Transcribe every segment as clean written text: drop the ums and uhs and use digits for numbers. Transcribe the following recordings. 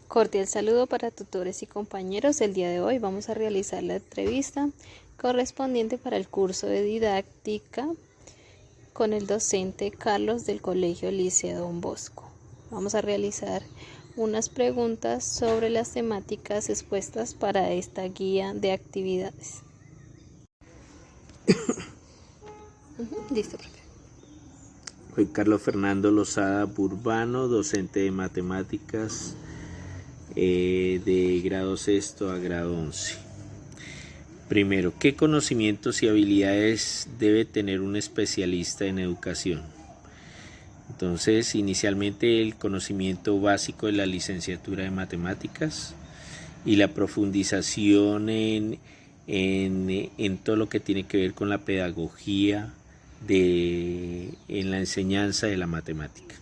Cordial saludo para tutores y compañeros. El día de hoy vamos a realizar la entrevista correspondiente para el curso de didáctica con el docente Carlos del Colegio Liceo Don Bosco. Vamos a realizar unas preguntas sobre las temáticas expuestas para esta guía de actividades. Listo, profe. Soy Carlos Fernando Lozada Burbano, docente de matemáticas de grado sexto a grado 11. Primero, ¿qué conocimientos y habilidades debe tener un especialista en educación? Entonces, inicialmente el conocimiento básico de la licenciatura de matemáticas y la profundización en todo lo que tiene que ver con la pedagogía en la enseñanza de la matemática.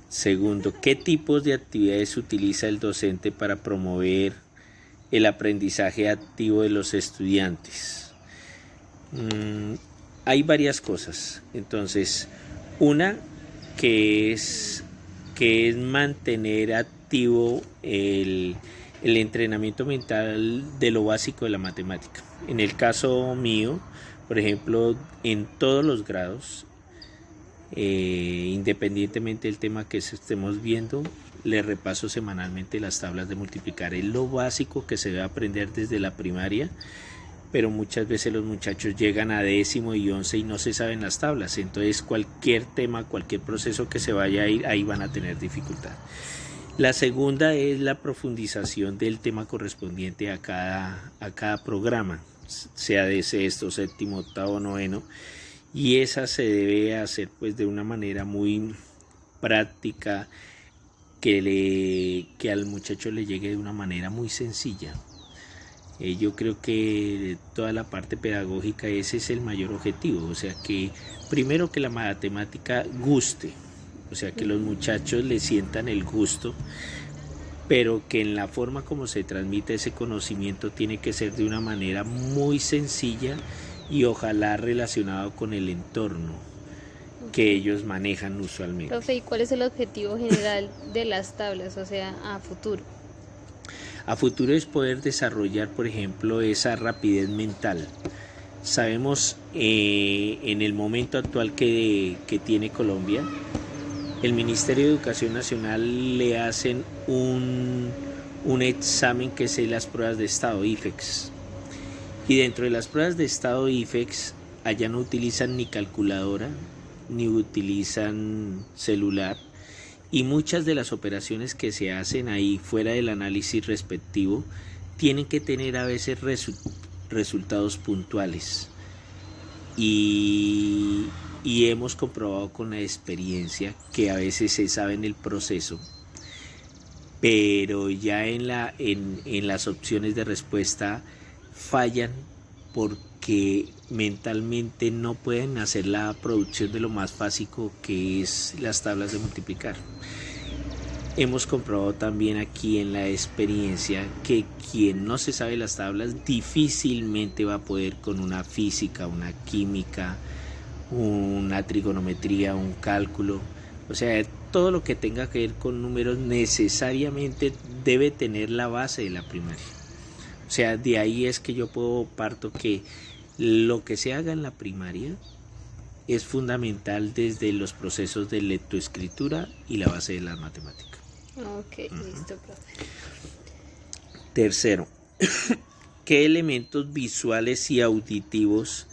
Segundo, ¿qué tipos de actividades utiliza el docente para promover el aprendizaje activo de los estudiantes? Hay varias cosas. Entonces, una que es mantener activo el entrenamiento mental de lo básico de la matemática. En el caso mío, por ejemplo, en todos los grados, independientemente del tema que estemos viendo, le repaso semanalmente las tablas de multiplicar. Es lo básico que se debe aprender desde la primaria, pero muchas veces los muchachos llegan a 10º y 11 y no se saben las tablas. Entonces cualquier tema, cualquier proceso que se vaya a ir, ahí van a tener dificultad. La segunda es la profundización del tema correspondiente a cada programa, sea de sexto, séptimo, octavo, noveno, y esa se debe hacer pues de una manera muy práctica, que al muchacho le llegue de una manera muy sencilla. Yo creo que toda la parte pedagógica, ese es el mayor objetivo, o sea que primero que la matemática guste, o sea que los muchachos le sientan el gusto, pero que en la forma como se transmite ese conocimiento tiene que ser de una manera muy sencilla y ojalá relacionado con el entorno que ellos manejan usualmente. Profe, ¿y cuál es el objetivo general de las tablas, o sea, a futuro? A futuro es poder desarrollar, por ejemplo, esa rapidez mental. Sabemos en el momento actual que tiene Colombia, el Ministerio de Educación Nacional le hacen un examen que es las pruebas de estado IFEX. Y dentro de las pruebas de estado IFEX, allá no utilizan ni calculadora, ni utilizan celular. Y muchas de las operaciones que se hacen ahí fuera del análisis respectivo tienen que tener a veces resultados puntuales. Y hemos comprobado con la experiencia que a veces se sabe en el proceso, pero ya en las opciones de respuesta fallan porque mentalmente no pueden hacer la producción de lo más básico que es las tablas de multiplicar. Hemos comprobado también aquí en la experiencia que quien no se sabe las tablas difícilmente va a poder con una física, una química, una trigonometría, un cálculo. O sea, todo lo que tenga que ver con números necesariamente debe tener la base de la primaria. O sea, de ahí es que yo parto que lo que se haga en la primaria es fundamental desde los procesos de lectoescritura y la base de la matemática. Ok, listo, profe. Tercero, ¿qué elementos visuales y auditivos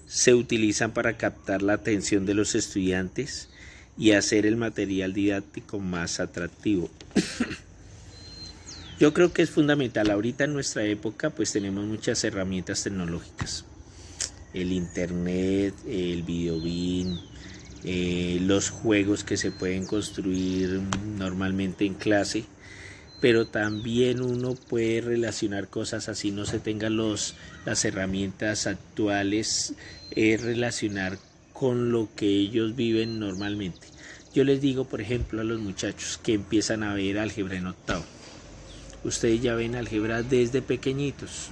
se utilizan para captar la atención de los estudiantes y hacer el material didáctico más atractivo? Yo creo que es fundamental. Ahorita en nuestra época pues tenemos muchas herramientas tecnológicas. El internet, el videobeam, los juegos que se pueden construir normalmente en clase, pero también uno puede relacionar cosas así no se tengan las herramientas actuales, relacionar con lo que ellos viven normalmente. Yo les digo, por ejemplo, a los muchachos que empiezan a ver álgebra en octavo, ustedes ya ven álgebra desde pequeñitos,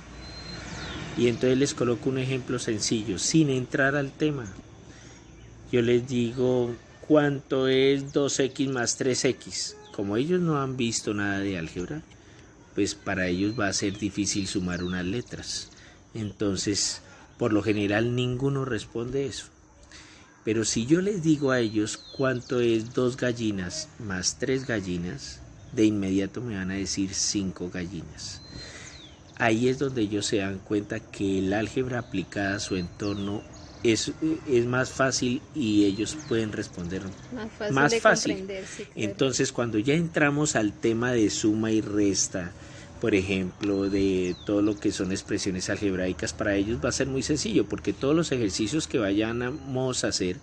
y entonces les coloco un ejemplo sencillo, sin entrar al tema. Yo les digo, ¿cuánto es 2x más 3x? como ellos no han visto nada de álgebra, pues para ellos va a ser difícil sumar unas letras. Entonces, por lo general ninguno responde eso. Pero si yo les digo a ellos cuánto es 2 gallinas más 3 gallinas, de inmediato me van a decir 5 gallinas. Ahí es donde ellos se dan cuenta que el álgebra aplicada a su entorno es más fácil y ellos pueden responder más fácil. Sí, claro. Entonces, cuando ya entramos al tema de suma y resta, por ejemplo, de todo lo que son expresiones algebraicas, para ellos va a ser muy sencillo, porque todos los ejercicios que vayamos a hacer,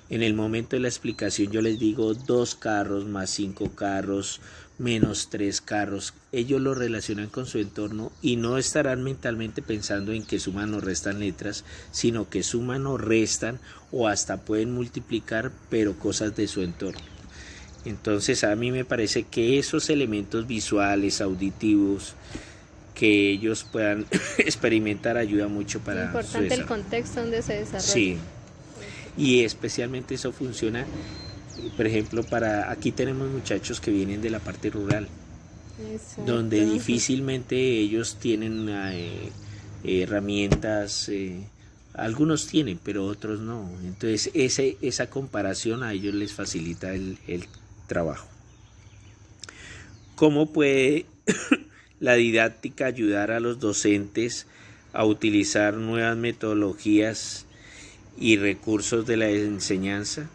en el momento de la explicación yo les digo 2 carros más 5 carros menos 3 carros, ellos lo relacionan con su entorno y no estarán mentalmente pensando en que suman o restan letras, sino que suman o restan o hasta pueden multiplicar, pero cosas de su entorno. Entonces a mí me parece que esos elementos visuales, auditivos, que ellos puedan experimentar ayuda mucho para importante su desarrollo. El contexto donde se desarrolla. Sí, y especialmente eso funciona, por ejemplo, aquí tenemos muchachos que vienen de la parte rural, Exacto. donde difícilmente ellos tienen herramientas, algunos tienen, pero otros no. Entonces esa comparación a ellos les facilita el trabajo. ¿Cómo puede la didáctica ayudar a los docentes a utilizar nuevas metodologías y recursos de la enseñanza?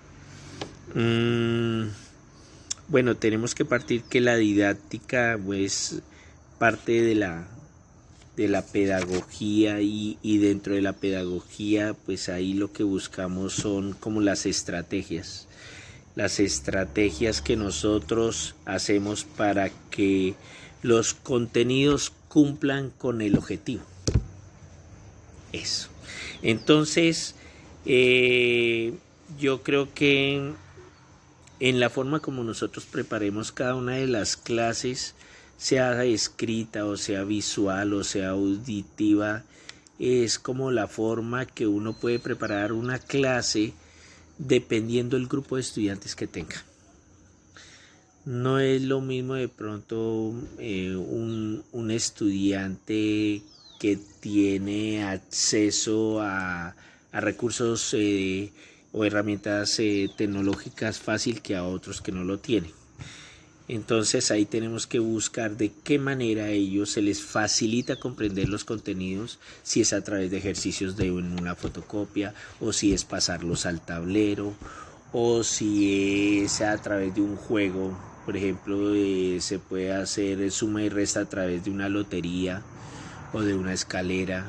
Bueno, tenemos que partir que la didáctica pues parte de la pedagogía y dentro de la pedagogía pues ahí lo que buscamos son como las estrategias que nosotros hacemos para que los contenidos cumplan con el objetivo. Eso. Entonces, yo creo que en la forma como nosotros preparemos cada una de las clases, sea escrita o sea visual o sea auditiva, es como la forma que uno puede preparar una clase dependiendo del grupo de estudiantes que tenga. No es lo mismo de pronto un estudiante que tiene acceso a recursos o herramientas tecnológicas fácil que a otros que no lo tienen. Entonces ahí tenemos que buscar de qué manera a ellos se les facilita comprender los contenidos, si es a través de ejercicios de una fotocopia o si es pasarlos al tablero o si es a través de un juego. Por ejemplo, se puede hacer suma y resta a través de una lotería o de una escalera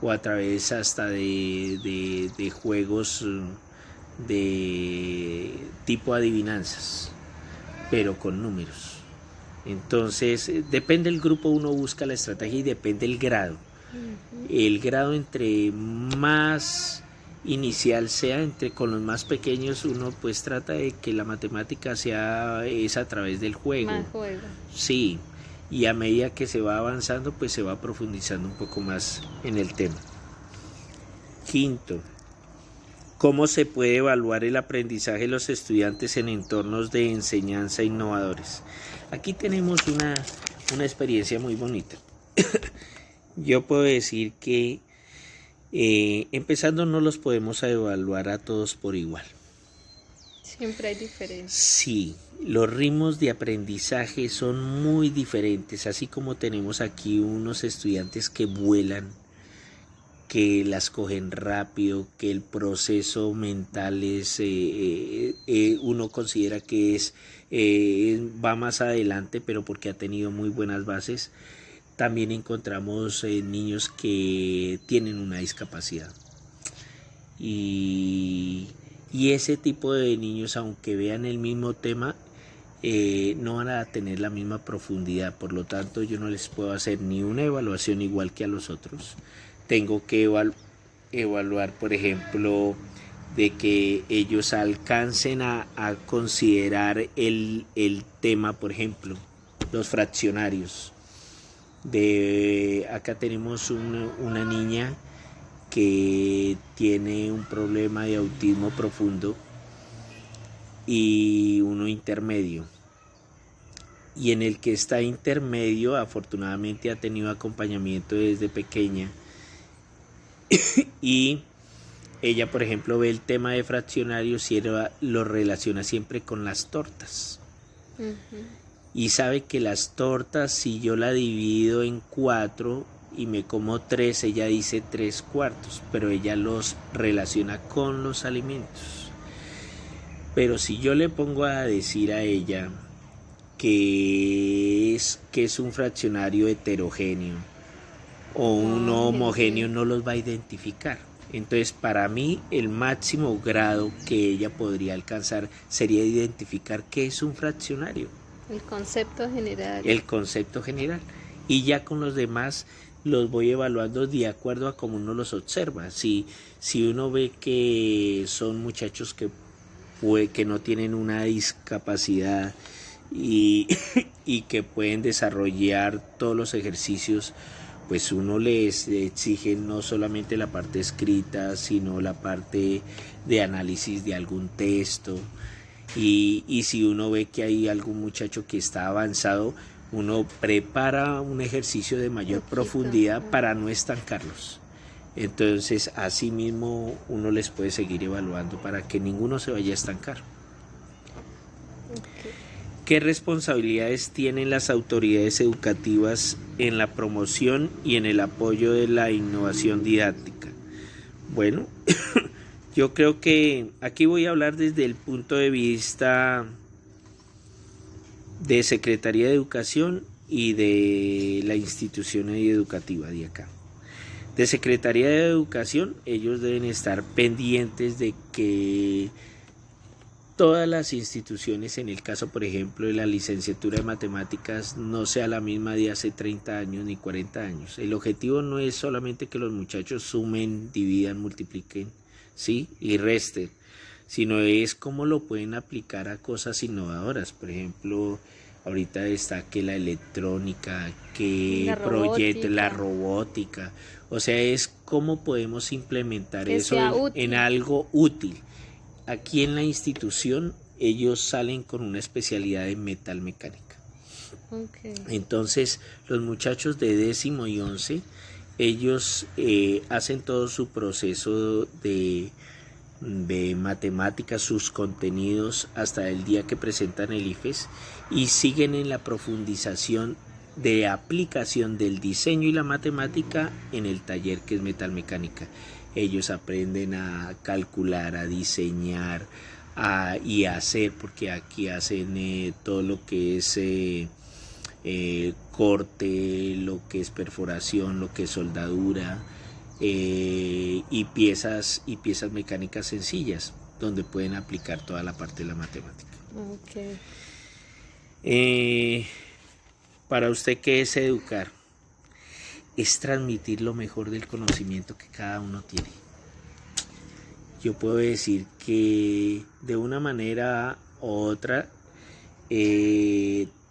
o a través hasta de juegos de tipo adivinanzas, pero con números. Entonces depende del grupo, uno busca la estrategia y depende el grado. El grado entre más inicial sea, con los más pequeños uno pues trata de que la matemática es a través del juego. Más juego. Sí, y a medida que se va avanzando pues se va profundizando un poco más en el tema. Quinto, ¿cómo se puede evaluar el aprendizaje de los estudiantes en entornos de enseñanza innovadores? Aquí tenemos una experiencia muy bonita. Yo puedo decir que empezando no los podemos evaluar a todos por igual. Siempre hay diferencias. Sí, los ritmos de aprendizaje son muy diferentes, así como tenemos aquí unos estudiantes que vuelan, que las cogen rápido, que el proceso mental es uno considera que va más adelante, pero porque ha tenido muy buenas bases. También encontramos niños que tienen una discapacidad y ese tipo de niños, aunque vean el mismo tema, no van a tener la misma profundidad. Por lo tanto, yo no les puedo hacer ni una evaluación igual que a los otros. Tengo que evaluar, por ejemplo, de que ellos alcancen a considerar el tema, por ejemplo, los fraccionarios. Acá tenemos una niña que tiene un problema de autismo profundo y uno intermedio. y en el que está intermedio afortunadamente ha tenido acompañamiento desde pequeña y ella, por ejemplo, ve el tema de fraccionarios y lo relaciona siempre con las tortas. Y sabe que las tortas, si yo la divido en 4 y me como 3, ella dice 3/4, pero ella los relaciona con los alimentos. Pero si yo le pongo a decir a ella que es un fraccionario heterogéneo o un homogéneo, no los va a identificar. Entonces, para mí, el máximo grado que ella podría alcanzar sería identificar qué es un fraccionario. El concepto general. El concepto general. Y ya con los demás los voy evaluando de acuerdo a cómo uno los observa. Si uno ve que son muchachos que no tienen una discapacidad y que pueden desarrollar todos los ejercicios, pues uno les exige no solamente la parte escrita, sino la parte de análisis de algún texto. Y si uno ve que hay algún muchacho que está avanzado, uno prepara un ejercicio de mayor profundidad para no estancarlos. Entonces, así mismo uno les puede seguir evaluando para que ninguno se vaya a estancar. ¿Qué responsabilidades tienen las autoridades educativas en la promoción y en el apoyo de la innovación didáctica? Bueno, yo creo que aquí voy a hablar desde el punto de vista de Secretaría de Educación y de la institución educativa de acá. De Secretaría de Educación, ellos deben estar pendientes de que todas las instituciones, en el caso por ejemplo de la licenciatura de matemáticas, no sea la misma de hace 30 años ni 40 años. El objetivo no es solamente que los muchachos sumen, dividan, multipliquen, ¿sí? Y resten, sino es cómo lo pueden aplicar a cosas innovadoras. Por ejemplo, ahorita está que la electrónica, que la robótica, o sea, es cómo podemos implementar eso en algo útil. Aquí en la institución ellos salen con una especialidad de metalmecánica. Entonces los muchachos de 10º y 11, ellos hacen todo su proceso de matemáticas, sus contenidos hasta el día que presentan el IFES y siguen en la profundización de aplicación del diseño y la matemática en el taller que es metalmecánica. Ellos aprenden a calcular, a diseñar y a hacer, porque aquí hacen todo lo que es corte, lo que es perforación, lo que es soldadura y piezas mecánicas sencillas donde pueden aplicar toda la parte de la matemática. Para usted, ¿qué es educar? Es transmitir lo mejor del conocimiento que cada uno tiene. Yo puedo decir que de una manera u otra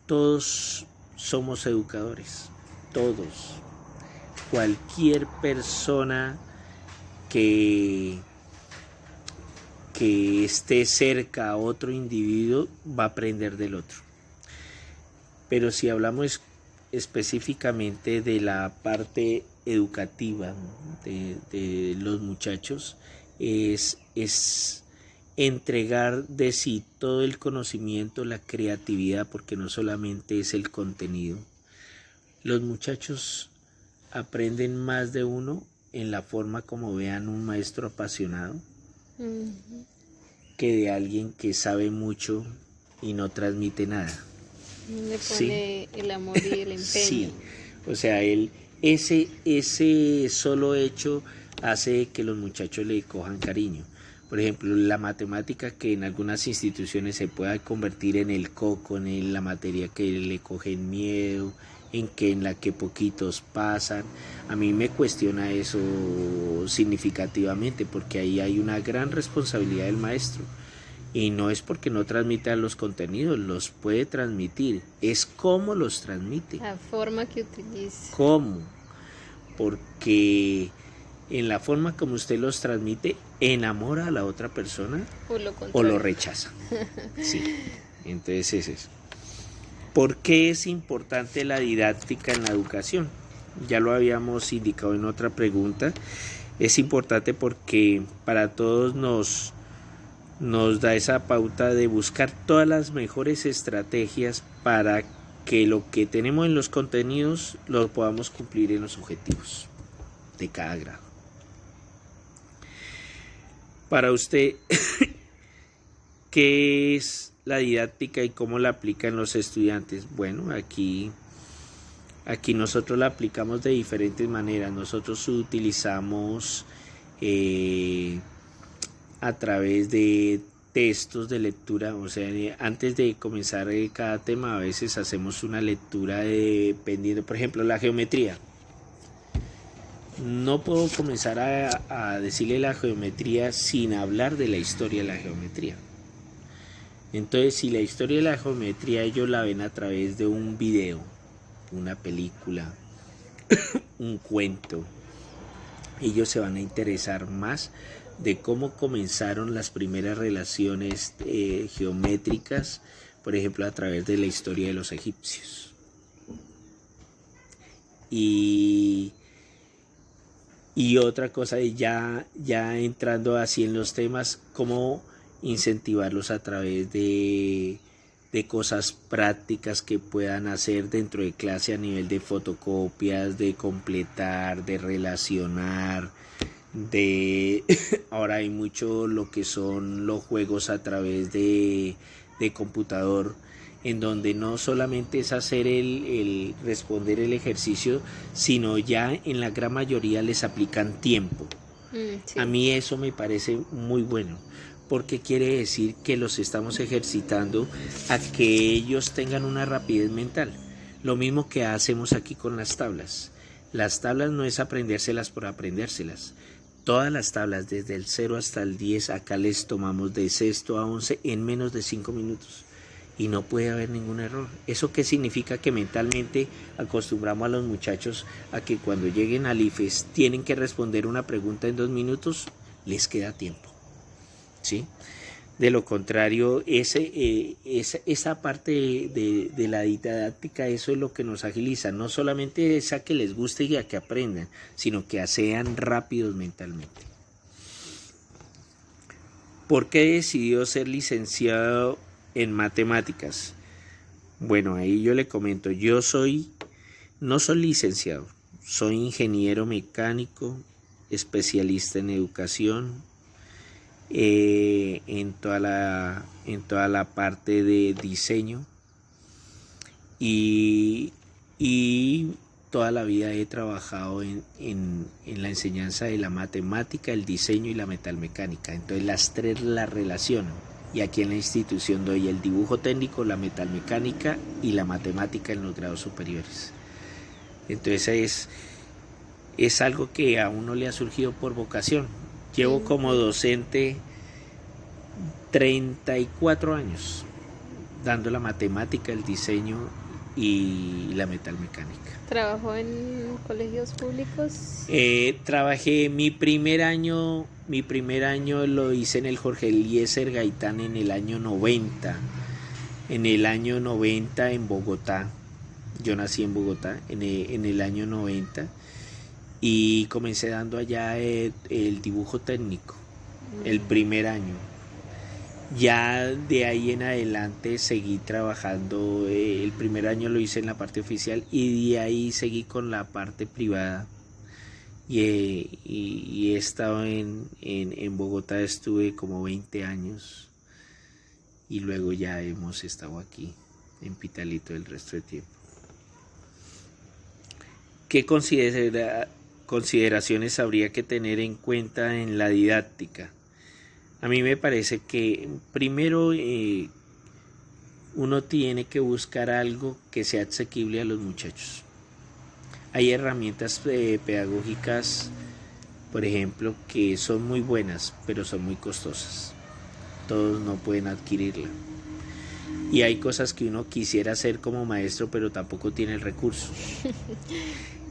todos somos educadores, todos. Cualquier persona que esté cerca a otro individuo va a aprender del otro. Pero si hablamos específicamente de la parte educativa de los muchachos, es entregar de sí todo el conocimiento, la creatividad, porque no solamente es el contenido. Los muchachos aprenden más de uno en la forma como vean un maestro apasionado que de alguien que sabe mucho y no transmite nada. Le pone el amor y el empeño. Sí, o sea, ese solo hecho hace que los muchachos le cojan cariño. Por ejemplo, la matemática, que en algunas instituciones se pueda convertir en el coco, en la materia que le cogen miedo, en la que poquitos pasan. A mí me cuestiona eso significativamente, porque ahí hay una gran responsabilidad del maestro. Y no es porque no transmita los contenidos, los puede transmitir, es cómo los transmite. La forma que utiliza. ¿Cómo? Porque en la forma como usted los transmite, enamora a la otra persona o lo rechaza. Sí, entonces es eso. ¿Por qué es importante la didáctica en la educación? Ya lo habíamos indicado en otra pregunta. Es importante porque para todos nos da esa pauta de buscar todas las mejores estrategias para que lo que tenemos en los contenidos lo podamos cumplir en los objetivos de cada grado. Para usted, ¿qué es la didáctica y cómo la aplican los estudiantes? Bueno, aquí nosotros la aplicamos de diferentes maneras. Nosotros utilizamos a través de textos de lectura, o sea, antes de comenzar cada tema a veces hacemos una lectura dependiendo, por ejemplo, la geometría. No puedo comenzar a decirle la geometría sin hablar de la historia de la geometría. Entonces, si la historia de la geometría ellos la ven a través de un video, una película, un cuento, ellos se van a interesar más de cómo comenzaron las primeras relaciones geométricas, por ejemplo, a través de la historia de los egipcios. Y otra cosa, ya entrando así en los temas, cómo incentivarlos a través de cosas prácticas que puedan hacer dentro de clase a nivel de fotocopias, de completar, de relacionar, ahora hay mucho lo que son los juegos a través de computador, en donde no solamente es hacer el responder el ejercicio, sino ya en la gran mayoría les aplican tiempo. Sí. A mí eso me parece muy bueno, porque quiere decir que los estamos ejercitando a que ellos tengan una rapidez mental. Lo mismo que hacemos aquí con las tablas. Las tablas no es aprendérselas por aprendérselas. Todas las tablas, desde el 0 hasta el 10, acá les tomamos de sexto a 11 en menos de 5 minutos. Y no puede haber ningún error. ¿Eso qué significa? Que mentalmente acostumbramos a los muchachos a que cuando lleguen al IFES tienen que responder una pregunta en 2 minutos, les queda tiempo. ¿Sí? De lo contrario, esa parte de la didáctica, eso es lo que nos agiliza. No solamente es a que les guste y a que aprendan, sino que sean rápidos mentalmente. ¿Por qué decidió ser licenciado en matemáticas? Bueno, ahí yo le comento, no soy licenciado, soy ingeniero mecánico, especialista en educación, en toda la parte de diseño, y toda la vida he trabajado en la enseñanza de la matemática, el diseño y la metalmecánica. Entonces las tres las relaciono. Y aquí en la institución doy el dibujo técnico, la metalmecánica y la matemática en los grados superiores. Entonces es algo que a uno le ha surgido por vocación. Llevo como docente 34 años dando la matemática, el diseño y la metalmecánica. ¿Trabajó en colegios públicos? Trabajé mi primer año lo hice en el Jorge Eliezer Gaitán en el año 90. En el año 90 en Bogotá. Yo nací en Bogotá en el año 90 y comencé dando allá el dibujo técnico el primer año. Ya de ahí en adelante seguí trabajando, el primer año lo hice en la parte oficial y de ahí seguí con la parte privada. Y he estado en Bogotá, estuve como 20 años y luego ya hemos estado aquí en Pitalito el resto del tiempo. ¿Qué consideraciones habría que tener en cuenta en la didáctica? A mí me parece que primero uno tiene que buscar algo que sea asequible a los muchachos. Hay herramientas pedagógicas, por ejemplo, que son muy buenas, pero son muy costosas. Todos no pueden adquirirla. Y hay cosas que uno quisiera hacer como maestro, pero tampoco tiene el recurso.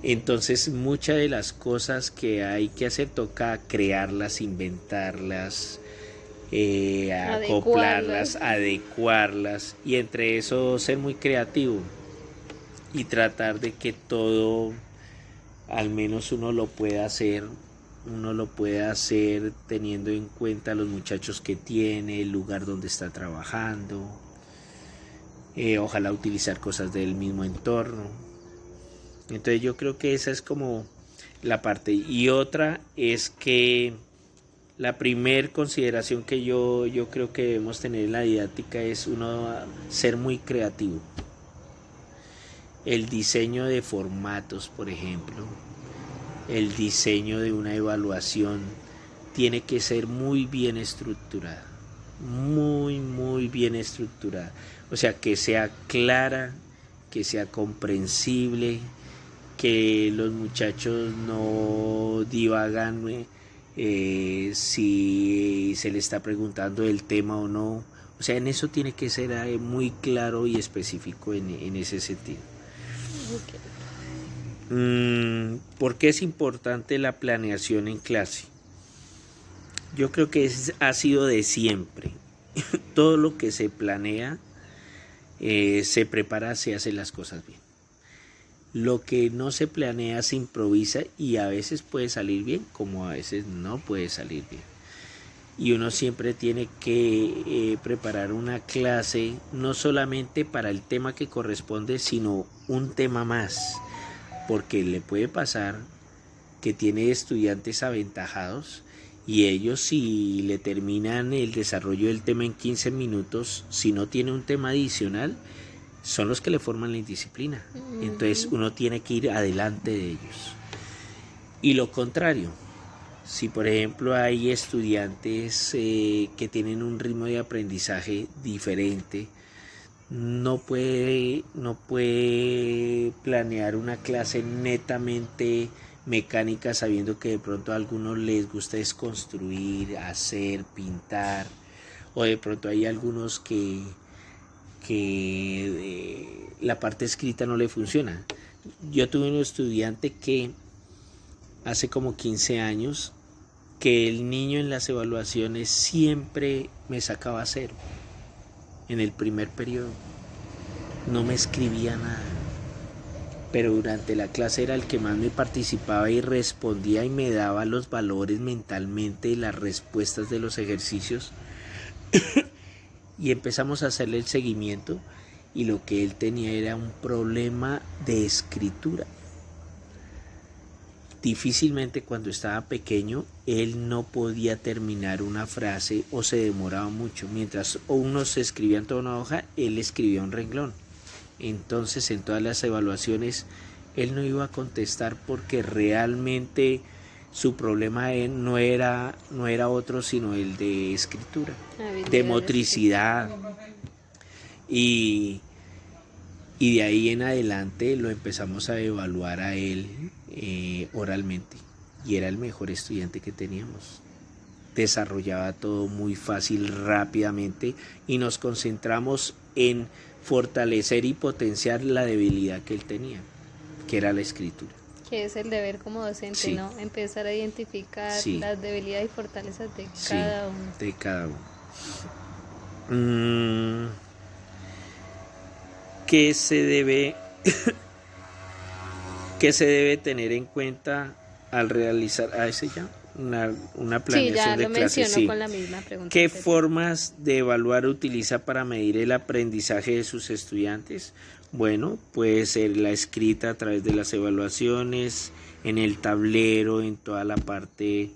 Entonces, muchas de las cosas que hay que hacer toca crearlas, inventarlas, acoplarlas, adecuarlas, y entre eso ser muy creativo y tratar de que todo, al menos uno lo pueda hacer teniendo en cuenta los muchachos que tiene, el lugar donde está trabajando, ojalá utilizar cosas del mismo entorno. Entonces yo creo que esa es como la parte. Y otra es que la primer consideración que yo creo que debemos tener en la didáctica es uno ser muy creativo. El diseño de formatos, por ejemplo, el diseño de una evaluación tiene que ser muy bien estructurada, muy bien estructurada. O sea, que sea clara, que sea comprensible, que los muchachos no divagan si se le está preguntando el tema o no. O sea, en eso tiene que ser muy claro y específico en ese sentido. ¿Por qué es importante la planeación en clase? Yo creo que ha sido de siempre. Todo lo que se planea, se prepara, se hacen las cosas bien. Lo que no se planea se improvisa y a veces puede salir bien, como a veces no puede salir bien. Y uno siempre tiene que preparar una clase no solamente para el tema que corresponde, sino un tema más, porque le puede pasar que tiene estudiantes aventajados y ellos, si le terminan el desarrollo del tema en 15 minutos, si no tiene un tema adicional, son los que le forman la indisciplina. Entonces uno tiene que ir adelante de ellos. Y lo contrario, si por ejemplo hay estudiantes que tienen un ritmo de aprendizaje diferente, no puede planear una clase netamente mecánica, sabiendo que de pronto a algunos les gusta es construir, hacer, pintar, o de pronto hay algunos que la parte escrita no le funciona. Yo tuve un estudiante que hace como 15 años que el niño en las evaluaciones siempre me sacaba 0 en el primer periodo, no me escribía nada, pero durante la clase era el que más me participaba y respondía y me daba los valores mentalmente, las respuestas de los ejercicios. Y empezamos a hacerle el seguimiento y lo que él tenía era un problema de escritura. Difícilmente cuando estaba pequeño él no podía terminar una frase o se demoraba mucho. Mientras unos se escribían toda una hoja, él escribía un renglón. Entonces en todas las evaluaciones él no iba a contestar porque realmente su problema no era otro sino el de escritura, de motricidad. Y de ahí en adelante lo empezamos a evaluar a él oralmente y era el mejor estudiante que teníamos. Desarrollaba todo muy fácil, rápidamente, y nos concentramos en fortalecer y potenciar la debilidad que él tenía, que era la escritura. Que es el deber como docente, sí, ¿no? Empezar a identificar, sí, las debilidades y fortalezas de, sí, cada uno. De cada uno. ¿Qué se debe tener en cuenta al realizar una planeación de clase? Sí, con la misma pregunta. ¿Qué formas de evaluar utiliza para medir el aprendizaje de sus estudiantes? Bueno, puede ser la escrita a través de las evaluaciones, en el tablero, en toda la parte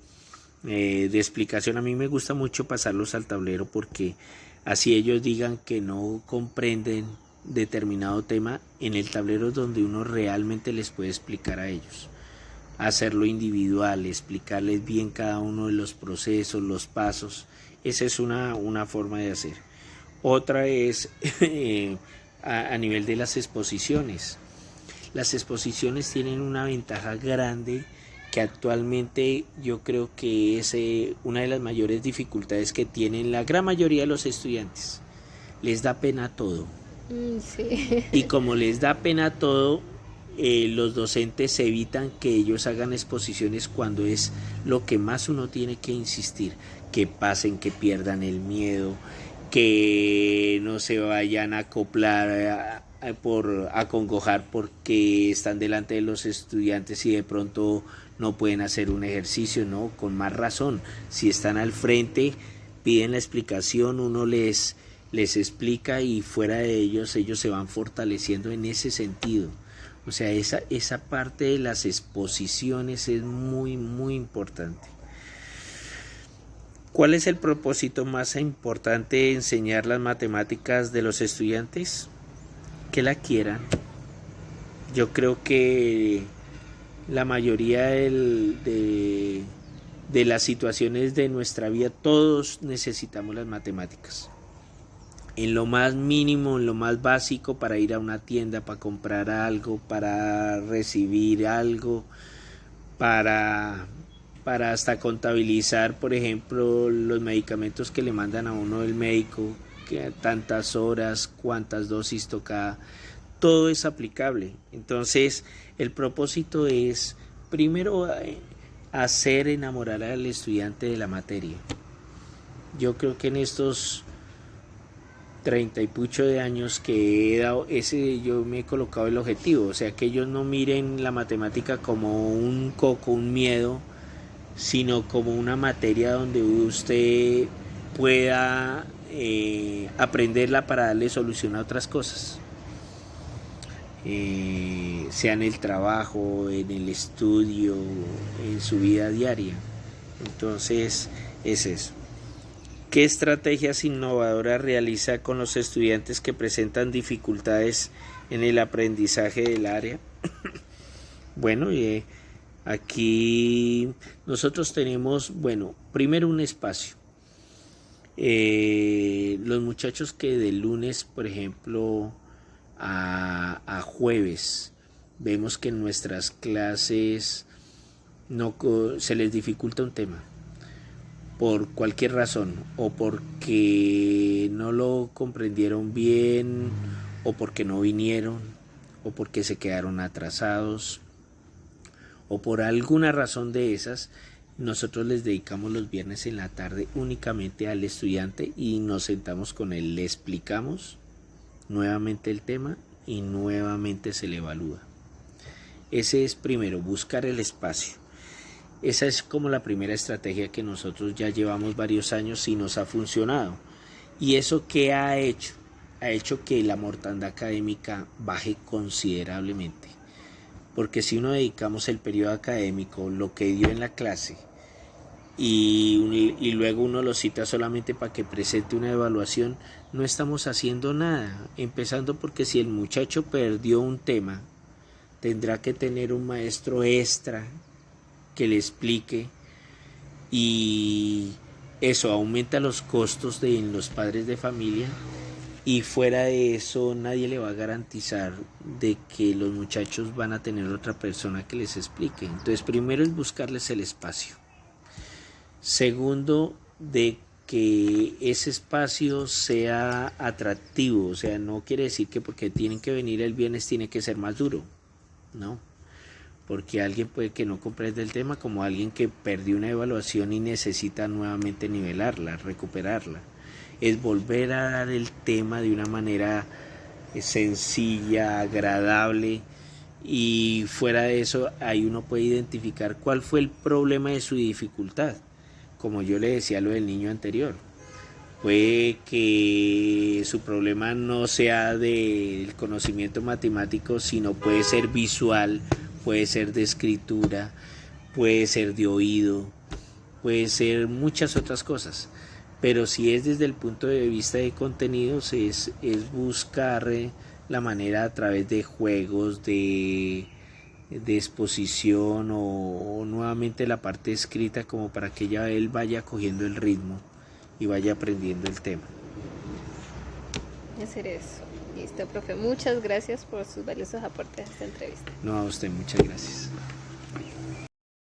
de explicación. A mí me gusta mucho pasarlos al tablero porque así ellos digan que no comprenden determinado tema, en el tablero es donde uno realmente les puede explicar a ellos. Hacerlo individual, explicarles bien cada uno de los procesos, los pasos. Esa es una forma de hacer. Otra es a nivel de las exposiciones. Las exposiciones tienen una ventaja grande que actualmente yo creo que es una de las mayores dificultades que tienen la gran mayoría de los estudiantes. Les da pena todo. Sí. Y como les da pena todo, los docentes evitan que ellos hagan exposiciones cuando es lo que más uno tiene que insistir, que pasen, que pierdan el miedo, que no se vayan a acoplar por acongojar porque están delante de los estudiantes y de pronto no pueden hacer un ejercicio, ¿no? Con más razón, si están al frente, piden la explicación, uno les explica y fuera de ellos se van fortaleciendo en ese sentido. O sea, esa parte de las exposiciones es muy, muy importante. ¿Cuál es el propósito más importante de enseñar las matemáticas de los estudiantes? Que la quieran. Yo creo que la mayoría de las situaciones de nuestra vida, todos necesitamos las matemáticas. En lo más mínimo, en lo más básico, para ir a una tienda, para comprar algo, para recibir algo, para hasta contabilizar, por ejemplo, los medicamentos que le mandan a uno del médico, que tantas horas, cuántas dosis toca, todo es aplicable. Entonces, el propósito es, primero, hacer enamorar al estudiante de la materia. Yo creo que en estos 30 y pucho de años que he dado, yo me he colocado el objetivo, o sea, que ellos no miren la matemática como un coco, un miedo, sino como una materia donde usted pueda aprenderla para darle solución a otras cosas, sea en el trabajo, en el estudio, en su vida diaria. Entonces es eso. ¿Qué estrategias innovadoras realiza con los estudiantes que presentan dificultades en el aprendizaje del área? Bueno, aquí nosotros tenemos, primero un espacio. Los muchachos que de lunes, por ejemplo, a jueves, vemos que en nuestras clases se les dificulta un tema, por cualquier razón, o porque no lo comprendieron bien, o porque no vinieron, o porque se quedaron atrasados, o por alguna razón de esas, nosotros les dedicamos los viernes en la tarde únicamente al estudiante y nos sentamos con él, le explicamos nuevamente el tema y nuevamente se le evalúa. Ese es primero, buscar el espacio. Esa es como la primera estrategia que nosotros ya llevamos varios años y nos ha funcionado. ¿Y eso qué ha hecho? Ha hecho que la mortandad académica baje considerablemente. Porque si uno dedicamos el periodo académico, lo que dio en la clase, y luego uno lo cita solamente para que presente una evaluación, no estamos haciendo nada. Empezando porque si el muchacho perdió un tema, tendrá que tener un maestro extra que le explique, y eso aumenta los costos de los padres de familia, y fuera de eso nadie le va a garantizar de que los muchachos van a tener otra persona que les explique. Entonces primero es buscarles el espacio. Segundo, de que ese espacio sea atractivo, o sea, no quiere decir que porque tienen que venir el viernes tiene que ser más duro, no. Porque alguien puede que no comprenda el tema, como alguien que perdió una evaluación y necesita nuevamente nivelarla, recuperarla. Es volver a dar el tema de una manera sencilla, agradable, y fuera de eso ahí uno puede identificar cuál fue el problema de su dificultad. Como yo le decía lo del niño anterior, puede que su problema no sea del conocimiento matemático, sino puede ser visual, puede ser de escritura, puede ser de oído, puede ser muchas otras cosas. Pero si es desde el punto de vista de contenidos, es buscar la manera a través de juegos, de exposición o nuevamente la parte escrita, como para que él vaya cogiendo el ritmo y vaya aprendiendo el tema. Hacer eso. Listo, profe. Muchas gracias por sus valiosos aportes a esta entrevista. No, a usted, muchas gracias.